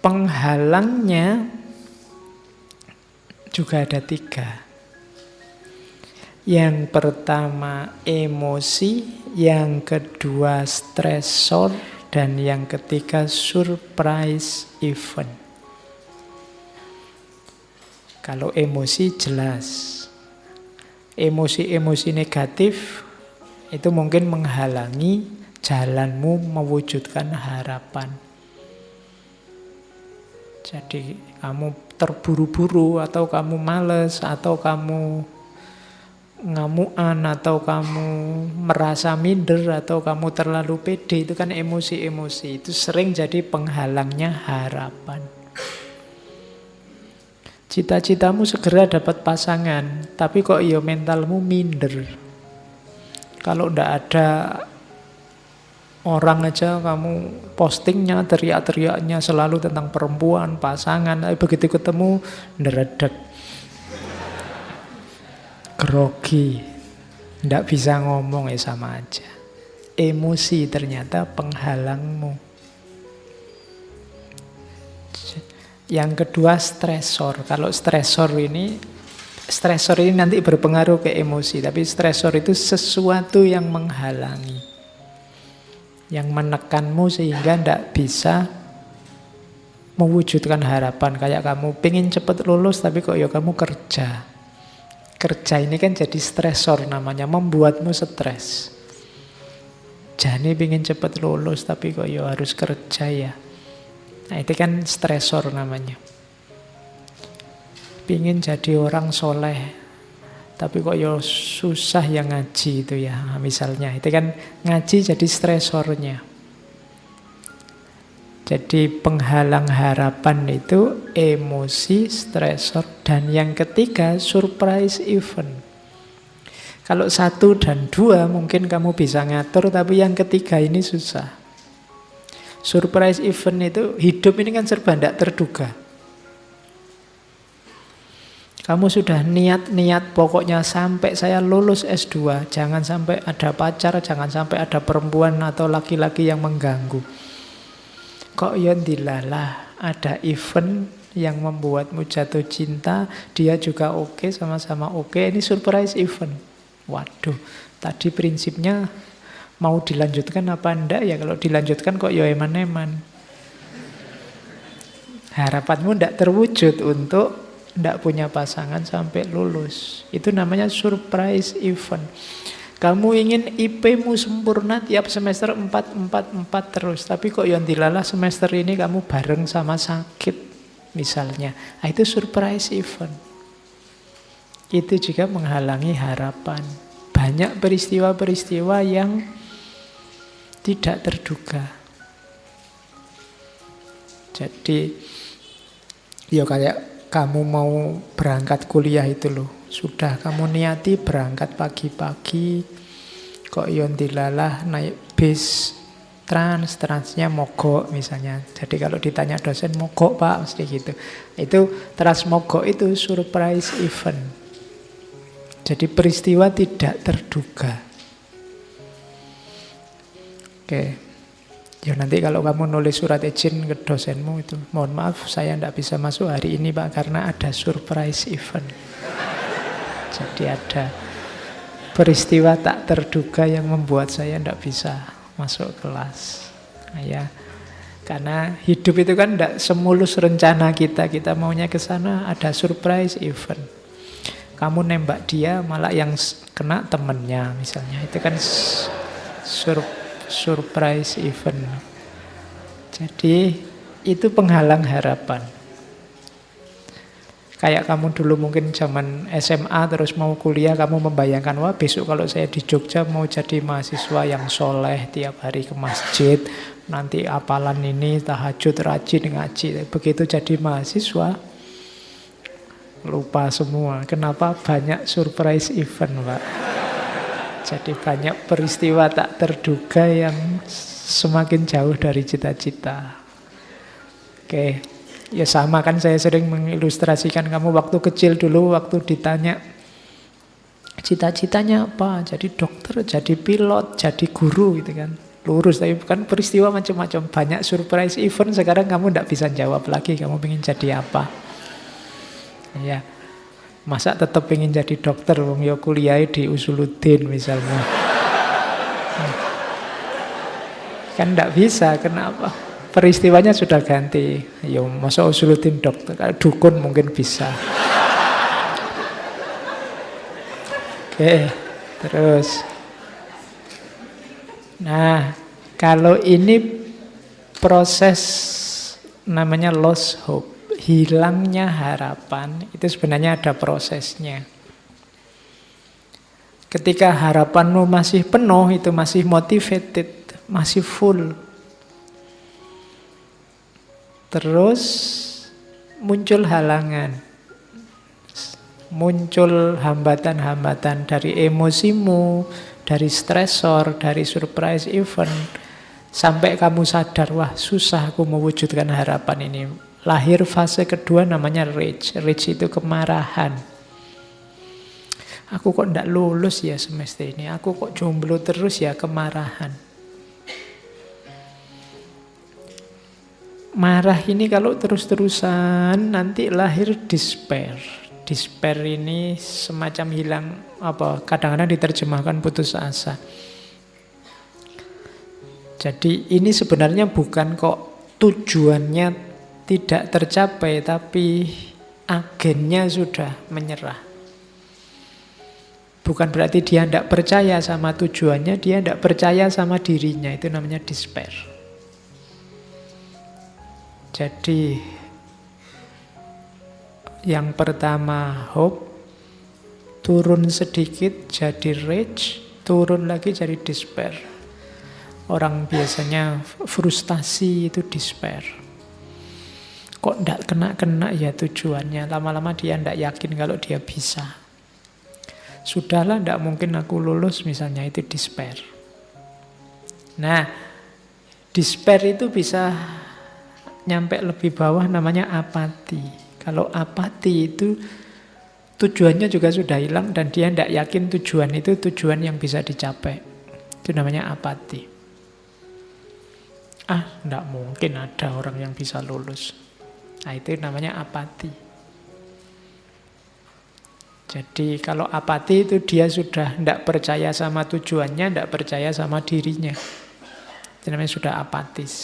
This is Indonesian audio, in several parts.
penghalangnya juga ada 3. Yang pertama emosi, yang kedua stresor, dan yang ketiga surprise event. Kalau emosi jelas. Emosi-emosi negatif itu mungkin menghalangi jalanmu mewujudkan harapan. Jadi kamu terburu-buru, atau kamu males, atau kamu ngamuan, atau kamu merasa minder, atau kamu terlalu pede, itu kan emosi-emosi. Itu sering jadi penghalangnya harapan. Cita-citamu segera dapat pasangan, tapi kok ya mentalmu minder. Kalau ndak ada orang aja kamu postingnya, teriak-teriaknya selalu tentang perempuan, pasangan, tapi begitu ketemu nderedek, grogi, ndak bisa ngomong, ya sama aja. Emosi ternyata penghalangmu. Yang kedua stresor. Kalau stresor ini nanti berpengaruh ke emosi, tapi stresor itu sesuatu yang menghalangi, yang menekanmu sehingga ndak bisa mewujudkan harapan. Kayak kamu pengen cepet lulus, tapi kok ya kamu kerja. Kerja ini kan jadi stresor namanya, membuatmu stres. Jane pengen cepet lulus, tapi kok ya harus kerja ya. Nah itu kan stresor namanya. Pengen jadi orang soleh, tapi kok ya susah yang ngaji itu ya. Nah, misalnya, itu kan ngaji jadi stresornya. Jadi penghalang harapan itu emosi, stresor, dan yang ketiga surprise event. Kalau 1 dan 2 mungkin kamu bisa ngatur, tapi yang ketiga ini susah. Surprise event itu, hidup ini kan serba tidak terduga. Kamu sudah niat-niat pokoknya sampai saya lulus S2, jangan sampai ada pacar, jangan sampai ada perempuan atau laki-laki yang mengganggu. Kok ya dilalah, ada event yang membuatmu jatuh cinta, dia juga oke, sama-sama oke, ini surprise event. Waduh, tadi prinsipnya mau dilanjutkan apa enggak ya? Kalau dilanjutkan kok ya eman-eman. Harapanmu enggak terwujud untuk enggak punya pasangan sampai lulus. Itu namanya surprise event. Kamu ingin IP-mu sempurna tiap semester 4 terus, tapi kok yang dilalah semester ini kamu bareng sama sakit misalnya. Nah, itu surprise event. Itu juga menghalangi harapan. Banyak peristiwa-peristiwa yang tidak terduga. Jadi ya kayak kamu mau berangkat kuliah itu loh. Sudah kamu niati berangkat pagi-pagi, kok yon dilalah naik bis transnya mogok misalnya. Jadi kalau ditanya dosen, mogok pak, mesti gitu. Itu trans mogok itu surprise event. Jadi peristiwa tidak terduga. Oke. Ya nanti kalau kamu nulis surat izin ke dosenmu itu, mohon maaf saya tidak bisa masuk hari ini pak karena ada surprise event. Jadi ada peristiwa tak terduga yang membuat saya tidak bisa masuk kelas. Nah, ya, karena hidup itu kan tidak semulus rencana kita. Kita maunya ke sana, ada surprise event. Kamu nembak dia, malah yang kena temennya misalnya. Itu kan surprise event. Jadi itu penghalang harapan. Kayak kamu dulu mungkin zaman SMA terus mau kuliah, kamu membayangkan, wah besok kalau saya di Jogja mau jadi mahasiswa yang soleh, tiap hari ke masjid, nanti apalan ini, tahajud, rajin ngaji. Begitu jadi mahasiswa, lupa semua. Kenapa? Banyak surprise event, Pak. Jadi banyak peristiwa tak terduga yang semakin jauh dari cita-cita. Oke. Ya sama kan, saya sering mengilustrasikan kamu waktu kecil dulu, waktu ditanya cita-citanya apa, jadi dokter, jadi pilot, jadi guru gitu kan. lurus. Tapi kan peristiwa macam-macam, banyak surprise event. Sekarang kamu tidak bisa jawab lagi kamu pengen jadi apa. Ya, masa tetap pengen jadi dokter, wong ya kuliah di Usuluddin misalnya. Kan tidak bisa, kenapa? Peristiwanya sudah ganti. Ya, masa Usuluddin dokter, dukun mungkin bisa. Oke, terus. Nah, kalau ini proses namanya lost hope, hilangnya harapan, itu sebenarnya ada prosesnya. Ketika harapanmu masih penuh, itu masih motivated, masih full. Terus muncul halangan. Muncul hambatan-hambatan dari emosimu, dari stresor, dari surprise event, sampai kamu sadar, wah susah aku mewujudkan harapan ini. Lahir fase kedua namanya rage. Rage itu kemarahan. Aku kok tidak lulus ya semester ini, aku kok jomblo terus ya, kemarahan. Marah ini kalau terus-terusan nanti lahir despair. Despair ini semacam hilang, kadang-kadang diterjemahkan putus asa. Jadi ini sebenarnya bukan kok tujuannya tidak tercapai, tapi agennya sudah menyerah. Bukan berarti dia tidak percaya sama tujuannya, dia tidak percaya sama dirinya, itu namanya despair. Jadi yang pertama hope, turun sedikit jadi rage, turun lagi jadi despair. Orang biasanya frustasi itu despair. Kok tidak kena-kena ya tujuannya, lama-lama dia tidak yakin kalau dia bisa. Sudahlah, tidak mungkin aku lulus misalnya, itu despair. Nah, despair itu bisa nyampe lebih bawah, namanya apati. Kalau apati itu tujuannya juga sudah hilang dan dia tidak yakin tujuan itu tujuan yang bisa dicapai. Itu namanya apati. Tidak mungkin ada orang yang bisa lulus. Nah, itu namanya apati. Jadi kalau apati itu dia sudah tidak percaya sama tujuannya, tidak percaya sama dirinya. Itu namanya sudah apatis.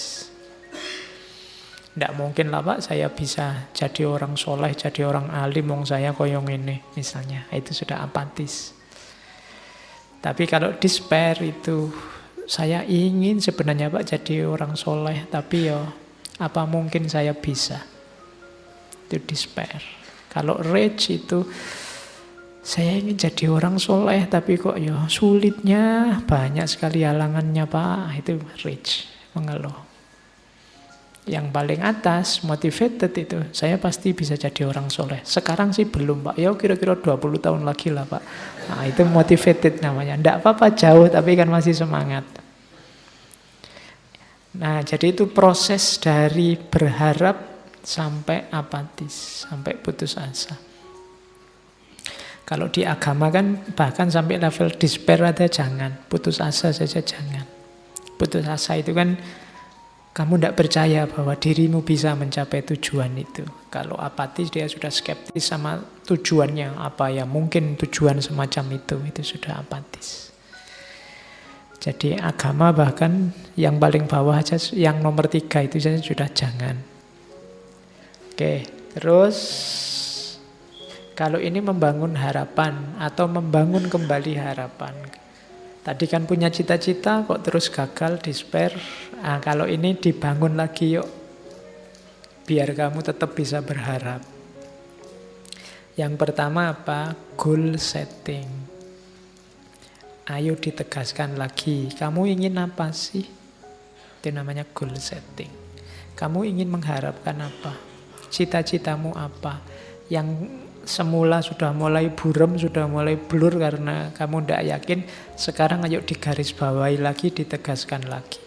Tidak mungkin lah Pak, saya bisa jadi orang soleh, jadi orang alim, wong saya koyong ini misalnya. Itu sudah apatis. Tapi kalau despair itu, saya ingin sebenarnya Pak jadi orang soleh, tapi ya apa mungkin saya bisa. Itu despair. Kalau rage itu, saya ingin jadi orang soleh, tapi kok ya sulitnya, banyak sekali halangannya Pak. Itu rage, mengeluh. Yang paling atas, motivated itu, saya pasti bisa jadi orang soleh. Sekarang sih belum Pak, ya kira-kira 20 tahun lagi lah Pak. Nah, itu motivated namanya. Tidak apa-apa jauh, tapi kan masih semangat. Nah, jadi itu proses dari berharap sampai apatis, sampai putus asa. Kalau di agama kan bahkan sampai level despair ada jangan, putus asa saja jangan. Putus asa itu kan kamu tidak percaya bahwa dirimu bisa mencapai tujuan itu. Kalau apatis dia sudah skeptis sama tujuannya. Apa ya mungkin tujuan semacam itu sudah apatis. Jadi agama bahkan yang paling bawah aja, yang nomor 3 itu saja sudah jangan. Oke, terus kalau ini membangun harapan atau membangun kembali harapan. Tadi kan punya cita-cita kok terus gagal, despair. Nah, kalau ini dibangun lagi yuk. Biar kamu tetap bisa berharap. Yang pertama apa? Goal setting. Ayo ditegaskan lagi. Kamu ingin apa sih? Itu namanya goal setting. Kamu ingin mengharapkan apa? Cita-citamu apa? Yang semula sudah mulai buram, sudah mulai blur karena kamu tidak yakin, sekarang ayo digarisbawahi lagi, ditegaskan lagi.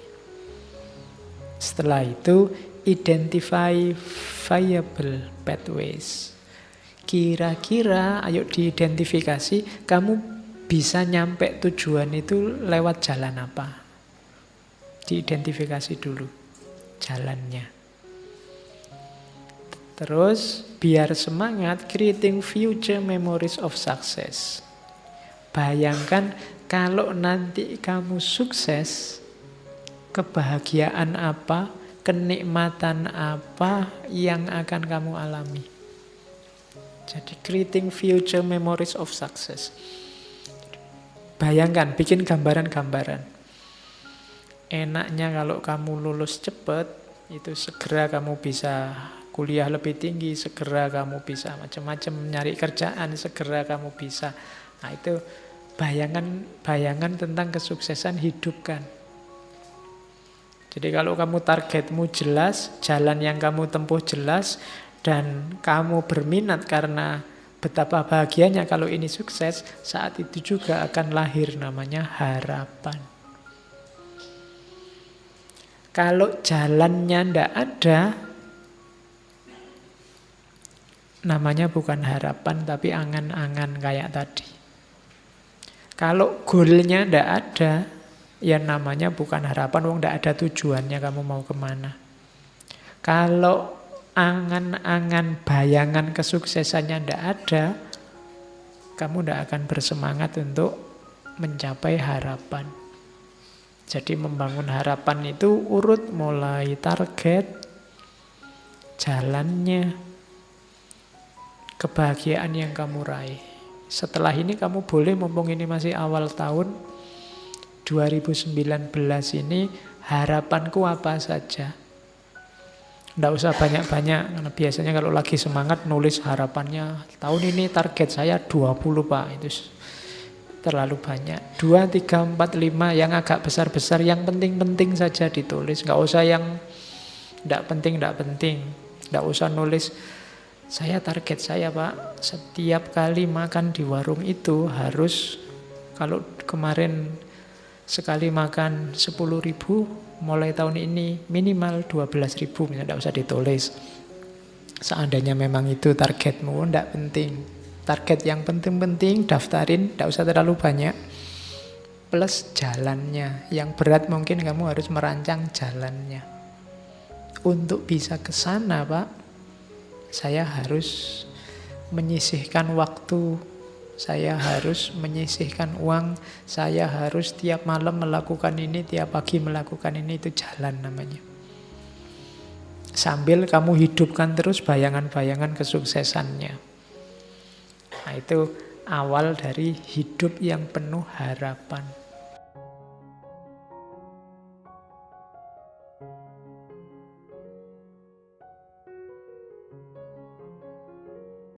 Setelah itu, identify viable pathways. Kira-kira ayo diidentifikasi, kamu bisa nyampe tujuan itu lewat jalan apa? Diidentifikasi dulu jalannya. Terus biar semangat, creating future memories of success. Bayangkan kalau nanti kamu sukses, kebahagiaan apa, kenikmatan apa yang akan kamu alami. Jadi creating future memories of success. Bayangkan, bikin gambaran-gambaran. Enaknya kalau kamu lulus cepat, itu segera kamu bisa kuliah lebih tinggi, segera kamu bisa macam-macam nyari kerjaan, segera kamu bisa. Nah itu bayangan tentang kesuksesan hidupkan. Jadi kalau kamu targetmu jelas, jalan yang kamu tempuh jelas, dan kamu berminat karena betapa bahagianya kalau ini sukses, saat itu juga akan lahir namanya harapan. Kalau jalannya ndak ada, namanya bukan harapan tapi angan-angan kayak tadi. Kalau goalnya ndak ada, ya namanya bukan harapan, wong ndak ada tujuannya kamu mau kemana. Kalau angan-angan, bayangan kesuksesannya ndak ada, kamu ndak akan bersemangat untuk mencapai harapan. Jadi membangun harapan itu urut mulai target, jalannya, kebahagiaan yang kamu raih. Setelah ini kamu boleh, mumpung ini masih awal tahun 2019 ini, harapanku apa saja. Nggak usah banyak-banyak, karena biasanya kalau lagi semangat nulis harapannya, tahun ini target saya 20 Pak, itu terlalu banyak. 2, 3, 4, 5 yang agak besar-besar, yang penting-penting saja ditulis. Nggak usah yang nggak penting. Nggak usah nulis, saya target saya Pak, setiap kali makan di warung itu harus, kalau kemarin sekali makan 10.000, mulai tahun ini minimal 12.000, tidak usah ditulis. Seandainya memang itu targetmu, tidak penting. Target yang penting-penting daftarin, tidak usah terlalu banyak. Plus jalannya, yang berat mungkin kamu harus merancang jalannya. Untuk bisa ke sana Pak, saya harus menyisihkan waktu, saya harus menyisihkan uang, saya harus tiap malam melakukan ini, tiap pagi melakukan ini, itu jalan namanya. Sambil kamu hidupkan terus bayangan-bayangan kesuksesannya. Nah itu awal dari hidup yang penuh harapan.